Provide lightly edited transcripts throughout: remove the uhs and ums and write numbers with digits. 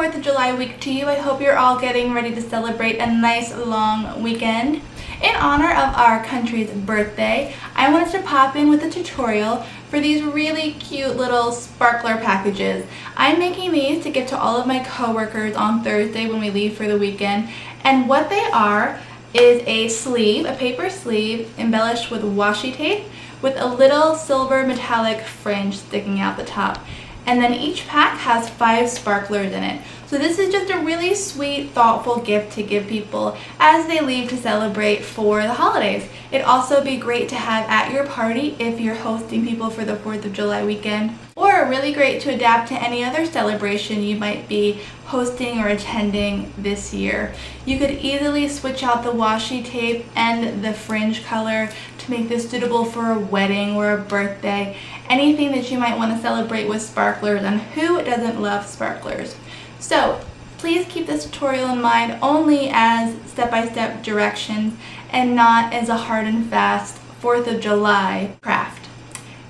4th of July week to you. I hope you're all getting ready to celebrate a nice long weekend. In honor of our country's birthday, I wanted to pop in with a tutorial for these really cute little sparkler packages. I'm making these to give to all of my coworkers on Thursday when we leave for the weekend. And what they are is a sleeve, a paper sleeve embellished with washi tape with a little silver metallic fringe sticking out the top. And then each pack has 5 sparklers in it. So this is just a really sweet, thoughtful gift to give people as they leave to celebrate for the holidays. It'd also be great to have at your party if you're hosting people for the 4th of July weekend, or really great to adapt to any other celebration you might be hosting or attending this year. You could easily switch out the washi tape and the fringe color to make this suitable for a wedding or a birthday, anything that you might want to celebrate with sparklers, and who doesn't love sparklers? So please keep this tutorial in mind only as step-by-step directions and not as a hard and fast 4th of July craft.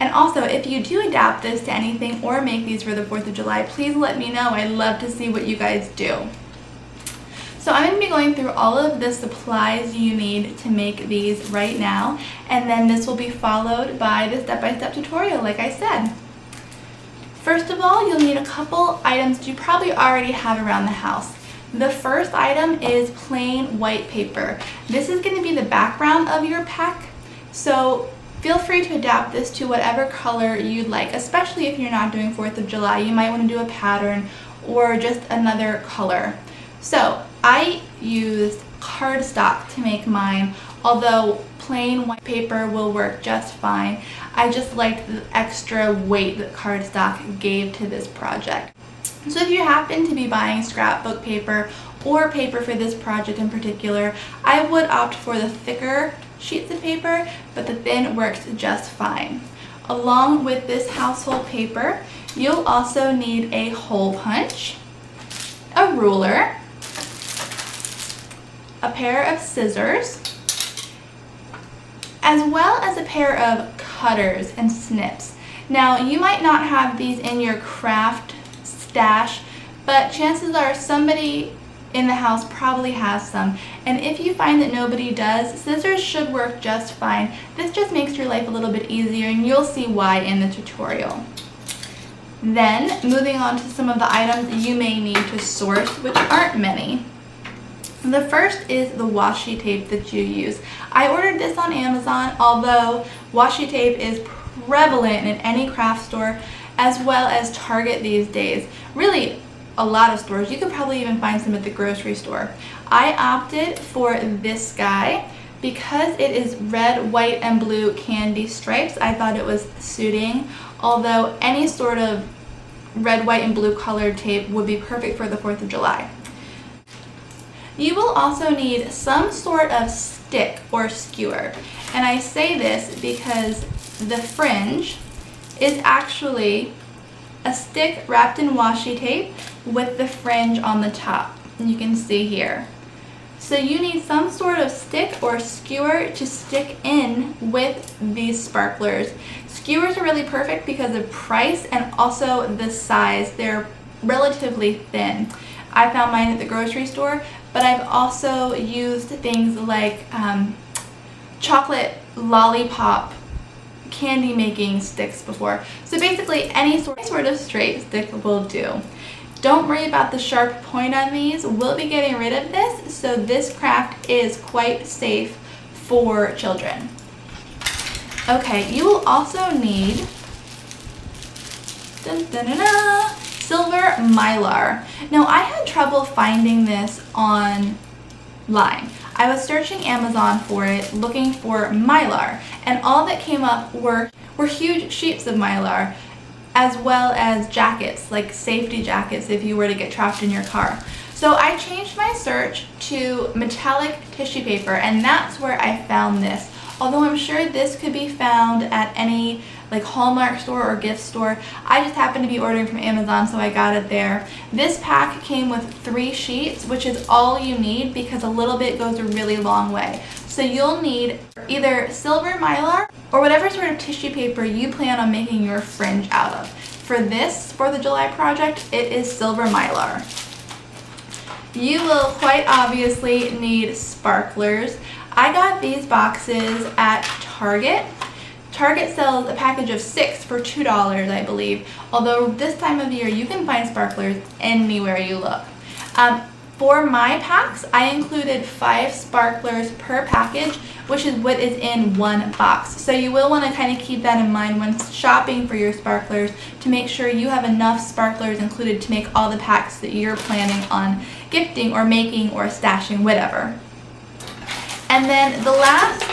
And also, if you do adapt this to anything or make these for the 4th of July, please let me know. I'd love to see what you guys do. So I'm going to be going through all of the supplies you need to make these right now, and then this will be followed by the step-by-step tutorial like I said. First of all, you'll need a couple items you probably already have around the house. The first item is plain white paper. This is going to be the background of your pack, so feel free to adapt this to whatever color you'd like, especially if you're not doing 4th of July. You might want to do a pattern or just another color. So I used cardstock to make mine, although plain white paper will work just fine. I just liked the extra weight that cardstock gave to this project. So if you happen to be buying scrapbook paper or paper for this project in particular, I would opt for the thicker sheets of paper, but the thin works just fine. Along with this household paper, you'll also need a hole punch, a ruler, a pair of scissors, as well as a pair of cutters and snips. Now, you might not have these in your craft stash, but chances are somebody in the house probably has some. And if you find that nobody does, scissors should work just fine. This just makes your life a little bit easier, and you'll see why in the tutorial. Then, moving on to some of the items that you may need to source, which aren't many. The first is the washi tape that you use. I ordered this on Amazon, although washi tape is prevalent in any craft store as well as Target these days. Really, a lot of stores. You could probably even find some at the grocery store. I opted for this guy because it is red, white, and blue candy stripes. I thought it was suiting, although any sort of red, white, and blue colored tape would be perfect for the 4th of July. You will also need some sort of stick or skewer, and I say this because the fringe is actually a stick wrapped in washi tape with the fringe on the top. You can see here. So you need some sort of stick or skewer to stick in with these sparklers. Skewers are really perfect because of price and also the size. They're relatively thin. I found mine at the grocery store, but I've also used things like chocolate lollipop candy making sticks before. So basically any sort of straight stick will do. Don't worry about the sharp point on these. We'll be getting rid of this, so this craft is quite safe for children. Okay, you will also need silver Mylar. Now, I had trouble finding this online. I was searching Amazon for it, looking for Mylar, and all that came up were huge sheets of Mylar, as well as jackets, like safety jackets if you were to get trapped in your car. So I changed my search to metallic tissue paper, and that's where I found this. Although I'm sure this could be found at any like Hallmark store or gift store, I just happened to be ordering from Amazon, so I got it there. This pack came with 3 sheets, which is all you need because a little bit goes a really long way. So you'll need either silver Mylar or whatever sort of tissue paper you plan on making your fringe out of. For this 4th of July project, it is silver Mylar. you will quite obviously need sparklers. I got these boxes at Target. Target sells a package of 6 for $2, I believe, although this time of year you can find sparklers anywhere you look. For my packs, I included 5 sparklers per package, which is what is in one box. So you will want to kind of keep that in mind when shopping for your sparklers to make sure you have enough sparklers included to make all the packs that you're planning on gifting or making or stashing, whatever. And then the last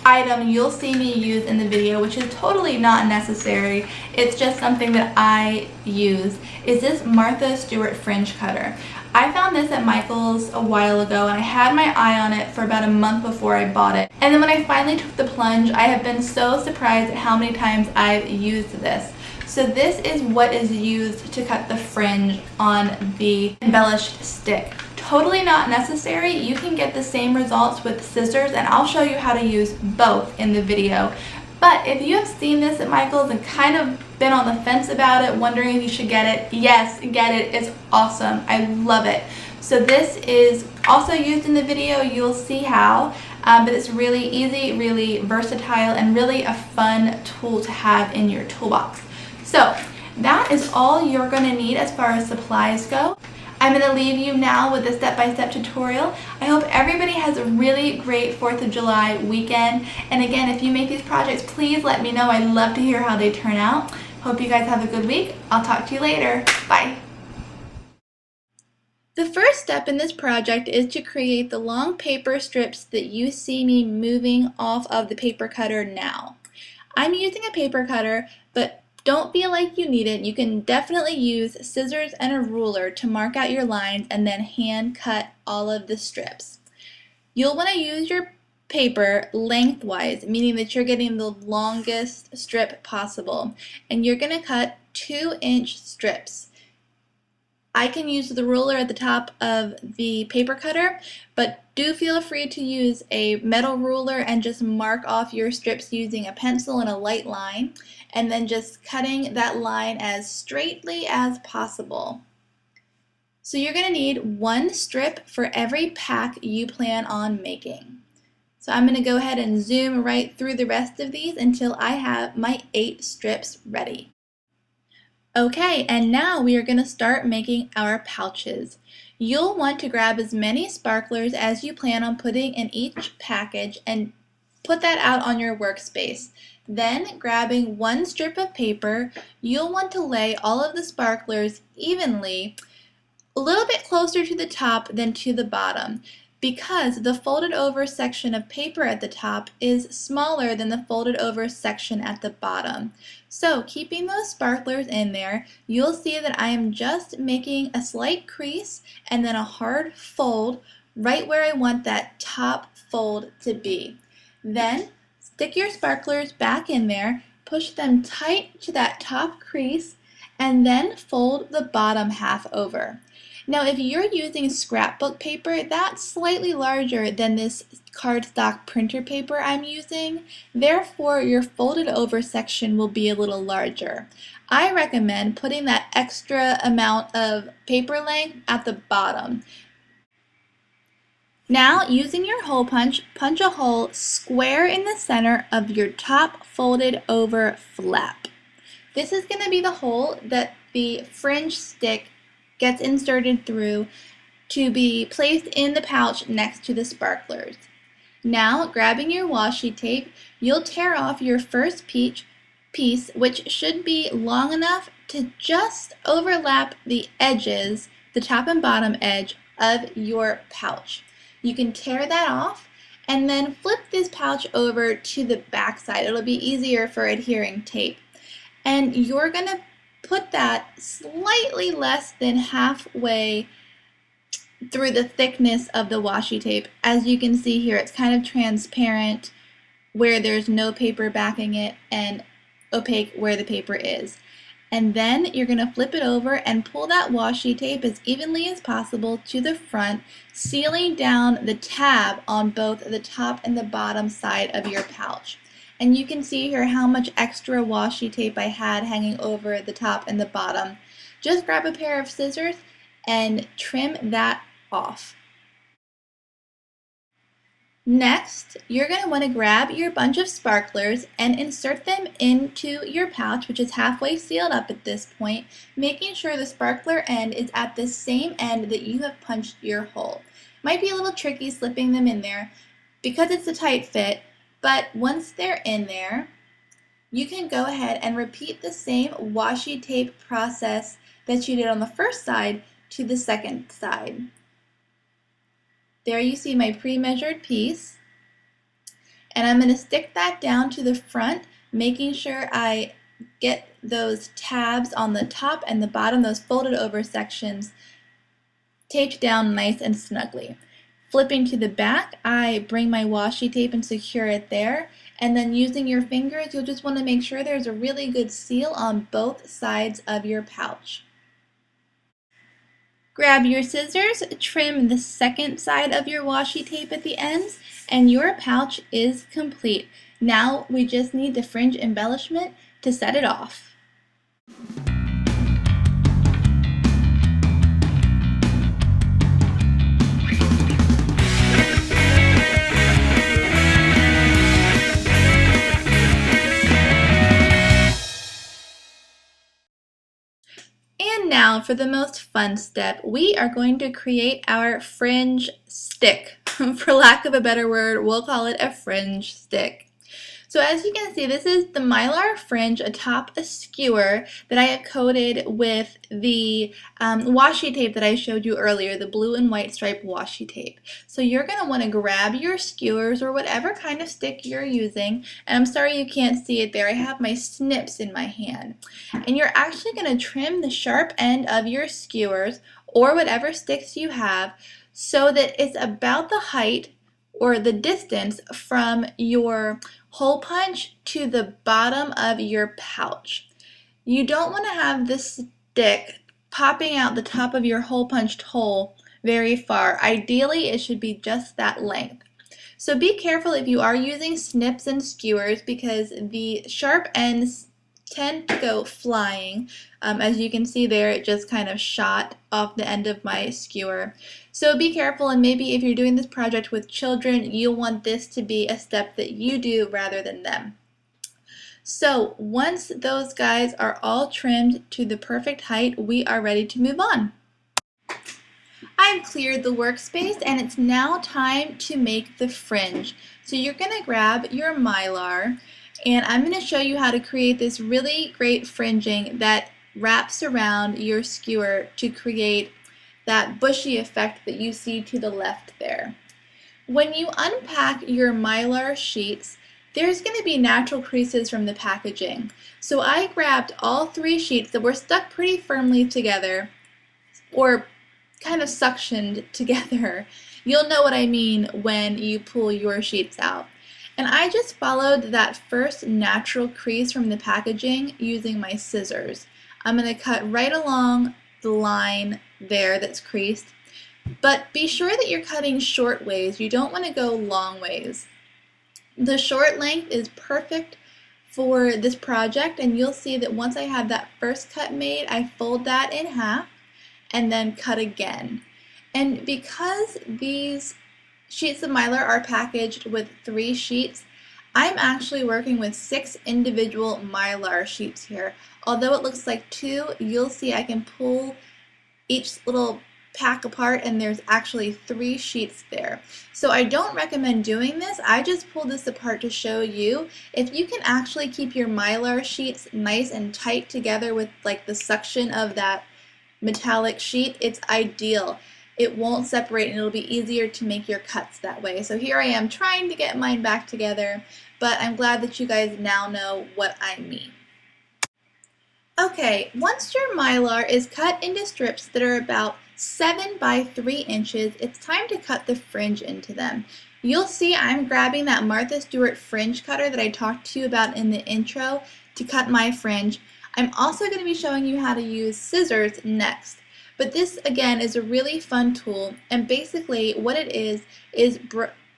item you'll see me use in the video, which is totally not necessary, it's just something that I use, is this Martha Stewart Fringe cutter. I found this at Michael's a while ago and I had my eye on it for about a month before I bought it. And then when I finally took the plunge, I have been so surprised at how many times I've used this. So this is what is used to cut the fringe on the embellished stick. Totally not necessary. You can get the same results with scissors, and I'll show you how to use both in the video. But if you have seen this at Michael's and kind of been on the fence about it, wondering if you should get it, yes, get it. It's awesome. I love it. So this is also used in the video. You'll see how, but it's really easy, really versatile, and really a fun tool to have in your toolbox. So that is all you're going to need as far as supplies go. I'm going to leave you now with a step-by-step tutorial. I hope everybody has a really great 4th of July weekend. And again, if you make these projects, please let me know. I'd love to hear how they turn out. Hope you guys have a good week. I'll talk to you later. Bye. The first step in this project is to create the long paper strips that you see me moving off of the paper cutter now. I'm using a paper cutter, but don't feel like you need it. You can definitely use scissors and a ruler to mark out your lines and then hand cut all of the strips. You'll want to use your paper lengthwise, meaning that you're getting the longest strip possible. And you're going to cut 2-inch strips. I can use the ruler at the top of the paper cutter, but do feel free to use a metal ruler and just mark off your strips using a pencil and a light line, and then just cutting that line as straightly as possible. So you're going to need 1 strip for every pack you plan on making. So I'm going to go ahead and zoom right through the rest of these until I have my 8 strips ready. Okay, and now we are going to start making our pouches. You'll want to grab as many sparklers as you plan on putting in each package and put that out on your workspace. Then, grabbing 1 strip of paper, you'll want to lay all of the sparklers evenly, a little bit closer to the top than to the bottom, because the folded over section of paper at the top is smaller than the folded over section at the bottom. So keeping those sparklers in there, you'll see that I am just making a slight crease and then a hard fold right where I want that top fold to be. Then stick your sparklers back in there, push them tight to that top crease, and then fold the bottom half over. Now if you're using scrapbook paper, that's slightly larger than this cardstock printer paper I'm using. Therefore, your folded over section will be a little larger. I recommend putting that extra amount of paper length at the bottom. Now, using your hole punch, punch a hole square in the center of your top folded over flap. This is going to be the hole that the fringe stick gets inserted through to be placed in the pouch next to the sparklers. Now, grabbing your washi tape, you'll tear off your first piece, which should be long enough to just overlap the edges, the top and bottom edge of your pouch. You can tear that off and then flip this pouch over to the back side. It'll be easier for adhering tape. And you're going to put that slightly less than halfway through the thickness of the washi tape. As you can see here, it's kind of transparent where there's no paper backing it and opaque where the paper is. And then you're going to flip it over and pull that washi tape as evenly as possible to the front, sealing down the tab on both the top and the bottom side of your pouch. And you can see here how much extra washi tape I had hanging over the top and the bottom. Just grab a pair of scissors and trim that off. Next, you're going to want to grab your bunch of sparklers and insert them into your pouch, which is halfway sealed up at this point, making sure the sparkler end is at the same end that you have punched your hole. Might be a little tricky slipping them in there because it's a tight fit, but once they're in there, you can go ahead and repeat the same washi tape process that you did on the first side to the second side. There you see my pre-measured piece, and I'm going to stick that down to the front, making sure I get those tabs on the top and the bottom, those folded over sections, taped down nice and snugly. Flipping to the back, I bring my washi tape and secure it there, and then using your fingers, you'll just want to make sure there's a really good seal on both sides of your pouch. Grab your scissors, trim the second side of your washi tape at the ends, and your pouch is complete. Now we just need the fringe embellishment to set it off. And now for the most fun step, we are going to create our fringe stick. For lack of a better word, we'll call it a fringe stick. So as you can see, this is the Mylar fringe atop a skewer that I had coated with the washi tape that I showed you earlier, the blue and white striped washi tape. So you're going to want to grab your skewers or whatever kind of stick you're using, and I'm sorry you can't see it there, I have my Snips in my hand. And you're actually going to trim the sharp end of your skewers or whatever sticks you have so that it's about the height or the distance from your hole punch to the bottom of your pouch. You don't want to have this stick popping out the top of your hole punched hole very far. Ideally, it should be just that length. So be careful if you are using snips and skewers because the sharp ends tend to go flying. As you can see there, it just kind of shot off the end of my skewer. So be careful, and maybe if you're doing this project with children, you'll want this to be a step that you do rather than them. So once those guys are all trimmed to the perfect height, we are ready to move on. I've cleared the workspace and it's now time to make the fringe. So you're going to grab your Mylar, and I'm going to show you how to create this really great fringing that wraps around your skewer to create that bushy effect that you see to the left there. When you unpack your Mylar sheets, there's going to be natural creases from the packaging. So I grabbed all 3 sheets that were stuck pretty firmly together, or kind of suctioned together. You'll know what I mean when you pull your sheets out. And I just followed that first natural crease from the packaging using my scissors. I'm going to cut right along the line there that's creased, but be sure that you're cutting short ways. You don't want to go long ways. The short length is perfect for this project, and you'll see that once I have that first cut made, I fold that in half and then cut again. And because these sheets of Mylar are packaged with 3 sheets, I'm actually working with 6 individual Mylar sheets here. Although it looks like 2, you'll see I can pull each little pack apart and there's actually 3 sheets there. So I don't recommend doing this. I just pulled this apart to show you. If you can actually keep your Mylar sheets nice and tight together with like the suction of that metallic sheet, it's ideal. It won't separate and it'll be easier to make your cuts that way. So here I am trying to get mine back together, but I'm glad that you guys now know what I mean. Okay, once your Mylar is cut into strips that are about 7 by 3 inches, it's time to cut the fringe into them. You'll see I'm grabbing that Martha Stewart fringe cutter that I talked to you about in the intro to cut my fringe. I'm also going to be showing you how to use scissors next. But this, again, is a really fun tool, and basically what it is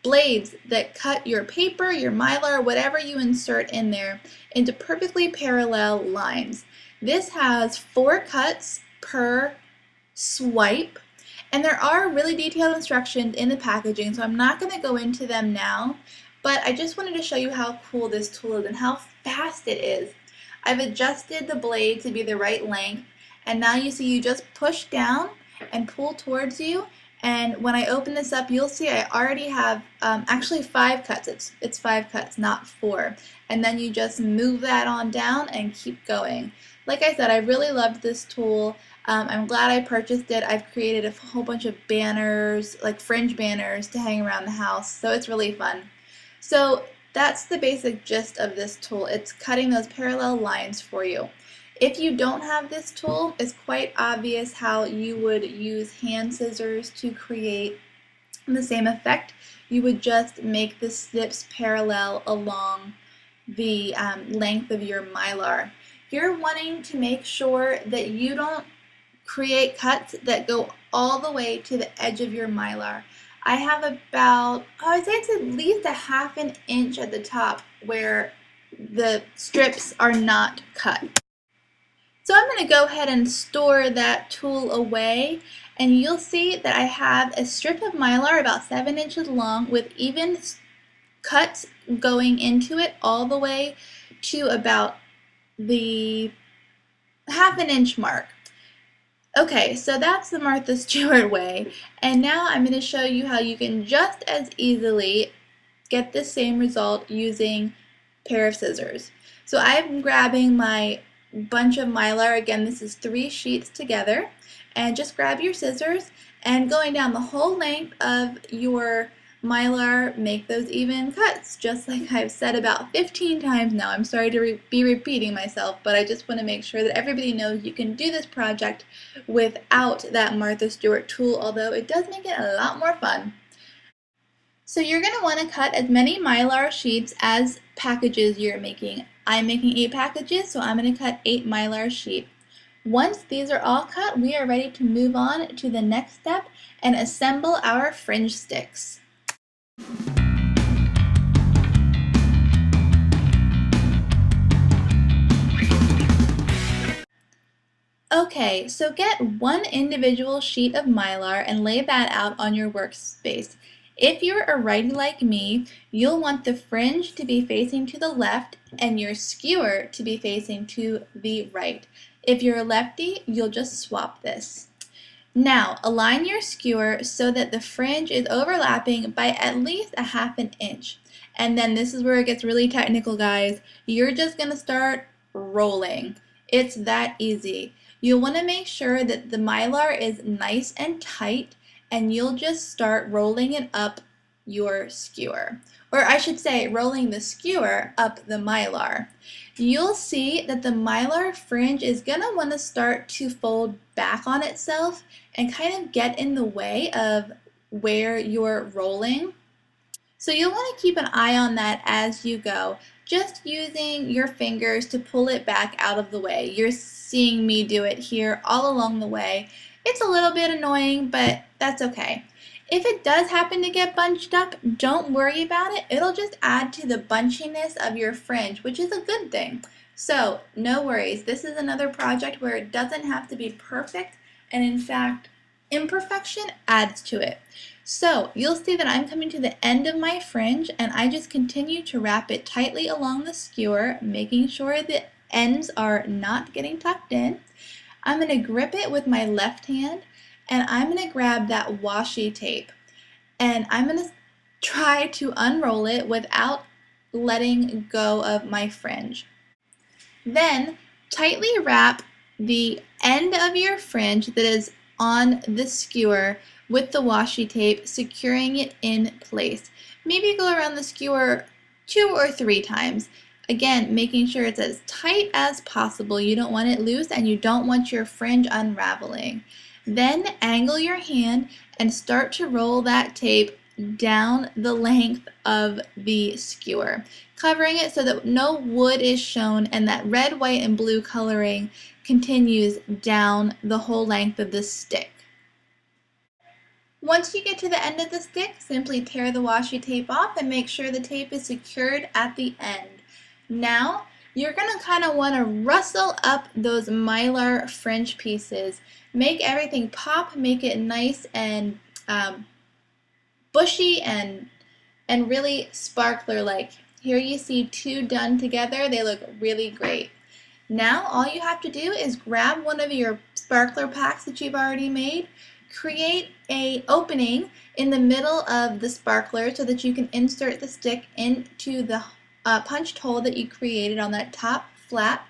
blades that cut your paper, your Mylar, whatever you insert in there, into perfectly parallel lines. This has 4 cuts per swipe, And there are really detailed instructions in the packaging, so I'm not going to go into them now, but I just wanted to show you how cool this tool is and how fast it is. I've adjusted the blade to be the right length, and now you see you just push down and pull towards you, and when I open this up, you'll see I already have actually 5 cuts. It's 5 cuts, not 4. And then you just move that on down and keep going. Like I said, I really loved this tool. I'm glad I purchased it. I've created a whole bunch of banners, like fringe banners, to hang around the house, so it's really fun. So that's the basic gist of this tool. It's cutting those parallel lines for you. If you don't have this tool, it's quite obvious how you would use hand scissors to create the same effect. You would just make the snips parallel along the length of your Mylar. You're wanting to make sure that you don't create cuts that go all the way to the edge of your Mylar. I have about, I'd say it's at least a ½ an inch at the top where the strips are not cut. So I'm going to go ahead and store that tool away, and you'll see that I have a strip of Mylar about 7 inches long with even cuts going into it all the way to about the ½ an inch mark. Okay, so that's the Martha Stewart way, and now I'm going to show you how you can just as easily get the same result using a pair of scissors. So I'm grabbing my bunch of Mylar, again this is 3 sheets together, and just grab your scissors and going down the whole length of your Mylar, make those even cuts, just like I've said about 15 times now. I'm sorry to be repeating myself, but I just want to make sure that everybody knows you can do this project without that Martha Stewart tool, although it does make it a lot more fun. So you're going to want to cut as many Mylar sheets as packages you're making. I'm making 8 packages, so I'm going to cut 8 Mylar sheets. Once these are all cut, we are ready to move on to the next step and assemble our fringe sticks. Okay, so get one individual sheet of Mylar and lay that out on your workspace. If you're a righty like me, you'll want the fringe to be facing to the left and your skewer to be facing to the right. If you're a lefty, you'll just swap this. Now, align your skewer so that the fringe is overlapping by at least a ½ an inch. And then this is where it gets really technical, guys. You're just going to start rolling. It's that easy. You'll want to make sure that the Mylar is nice and tight, and you'll just start rolling it up your skewer. Or I should say, rolling the skewer up the Mylar. You'll see that the Mylar fringe is going to want to start to fold back on itself and kind of get in the way of where you're rolling. So you'll want to keep an eye on that as you go, just using your fingers to pull it back out of the way. You're seeing me do it here all along the way. It's a little bit annoying, but that's okay. If it does happen to get bunched up, don't worry about it. It'll just add to the bunchiness of your fringe, which is a good thing. So no worries. This is another project where it doesn't have to be perfect, and in fact, imperfection adds to it. So you'll see that I'm coming to the end of my fringe, and I just continue to wrap it tightly along the skewer, making sure the ends are not getting tucked in. I'm going to grip it with my left hand, and I'm going to grab that washi tape, and I'm going to try to unroll it without letting go of my fringe. Then tightly wrap the end of your fringe that is on the skewer with the washi tape, securing it in place. Maybe go around the skewer 2 or 3 times. Again, making sure it's as tight as possible. You don't want it loose, and you don't want your fringe unraveling. Then angle your hand and start to roll that tape down the length of the skewer, covering it so that no wood is shown and that red, white, and blue coloring continues down the whole length of the stick. Once you get to the end of the stick, simply tear the washi tape off and make sure the tape is secured at the end. Now, you're going to kind of want to rustle up those Mylar fringe pieces make everything pop, make it nice and bushy and really sparkler-like. Here you see two done together. They look really great. Now all you have to do is grab one of your sparkler packs that you've already made, create a opening in the middle of the sparkler so that you can insert the stick into the punched hole that you created on that top flap,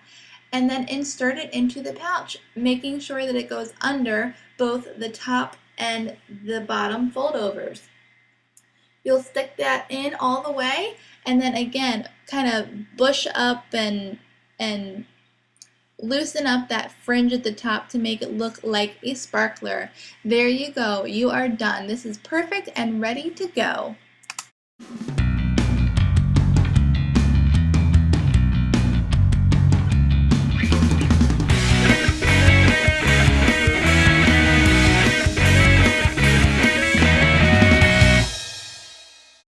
and then insert it into the pouch, making sure that it goes under both the top and the bottom foldovers. You'll stick that in all the way, and then again kind of bush up and loosen up that fringe at the top to make it look like a sparkler. There you go. You are done. This is perfect and ready to go.